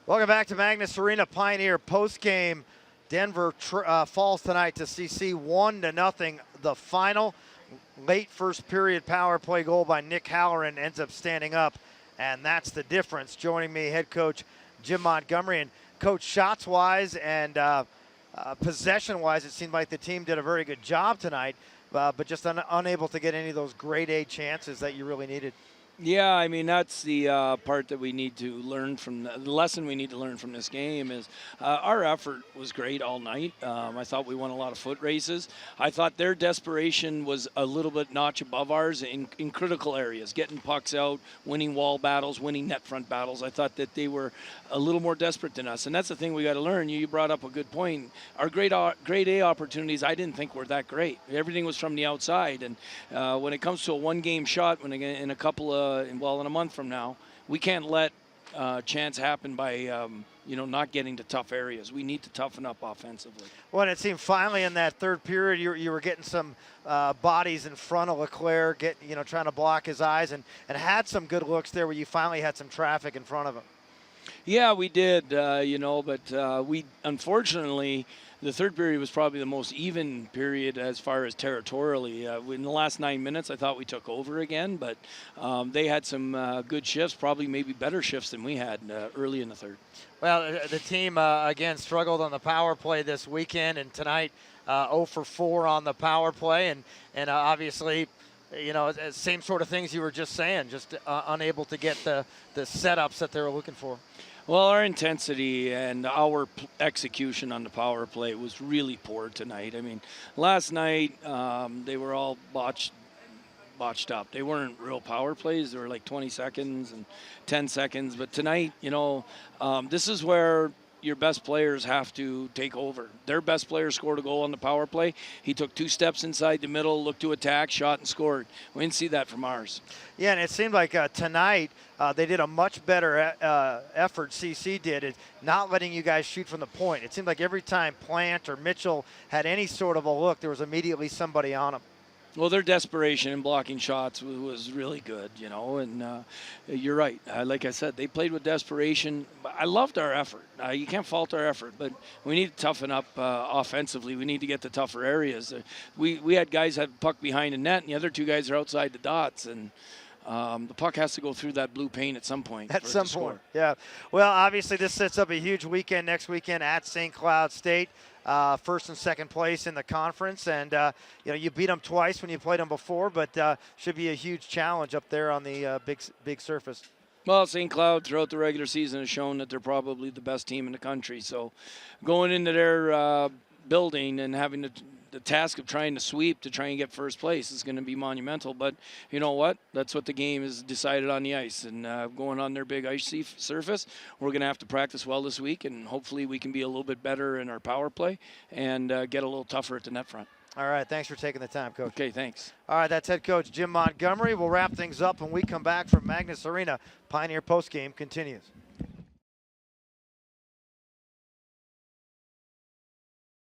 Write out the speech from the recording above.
Welcome back to Magness Arena Pioneer postgame. Denver falls tonight to CC 1-0. The final late first period power play goal by Nick Halloran ends up standing up, and that's the difference. Joining me, head coach Jim Montgomery. And coach, shots-wise and possession-wise, it seemed like the team did a very good job tonight, but just unable to get any of those grade A chances that you really needed. Yeah, I mean, that's the part that we need to learn from, the lesson we need to learn from this game is our effort was great all night. I thought we won a lot of foot races. I thought their desperation was a little bit notch above ours in critical areas, getting pucks out, winning wall battles, winning net front battles. I thought that they were a little more desperate than us, and that's the thing we got to learn. You brought up a good point. Our grade A opportunities, I didn't think were that great. Everything was from the outside, and when it comes to a one-game shot, in a couple of in a month from now, we can't let chance happen by not getting to tough areas. We need to toughen up offensively. Well, it seemed finally in that third period you were getting some bodies in front of LeClaire, trying to block his eyes, and had some good looks there where you finally had some traffic in front of him. Yeah, we did, but we unfortunately, the third period was probably the most even period as far as territorially. In the last 9 minutes, I thought we took over again, but they had some good shifts, probably maybe better shifts than we had early in the third. Well, the team, again, struggled on the power play this weekend, and tonight 0 for 4 on the power play, and obviously, same sort of things you were just saying, just unable to get the setups that they were looking for. Well, our intensity and our execution on the power play was really poor tonight. I mean, last night they were all botched up. They weren't real power plays. They were like 20 seconds and 10 seconds. But tonight, this is where your best players have to take over. Their best player scored a goal on the power play. He took 2 steps inside the middle, looked to attack, shot, and scored. We didn't see that from ours. Yeah, and it seemed like tonight they did a much better effort, CC did, at not letting you guys shoot from the point. It seemed like every time Plant or Mitchell had any sort of a look, there was immediately somebody on them. Well, their desperation in blocking shots was really good, and you're right. Like I said, they played with desperation. I loved our effort. You can't fault our effort, but we need to toughen up offensively. We need to get to tougher areas. We had guys have puck behind the net, and the other 2 guys are outside the dots, and the puck has to go through that blue paint at some point. At some point, yeah. Well, obviously this sets up a huge weekend next weekend at St. Cloud State. First and second place in the conference, and you beat them twice when you played them before, but should be a huge challenge up there on the big surface. Well, St. Cloud throughout the regular season has shown that they're probably the best team in the country. So going into their building and having the task of trying to sweep to try and get first place is going to be monumental. But you know what? That's what the game is decided on the ice. And going on their big icy surface, we're going to have to practice well this week, and hopefully we can be a little bit better in our power play and get a little tougher at the net front. All right, thanks for taking the time, Coach. Okay, thanks. All right, that's head coach Jim Montgomery. We'll wrap things up when we come back from Magness Arena. Pioneer postgame continues.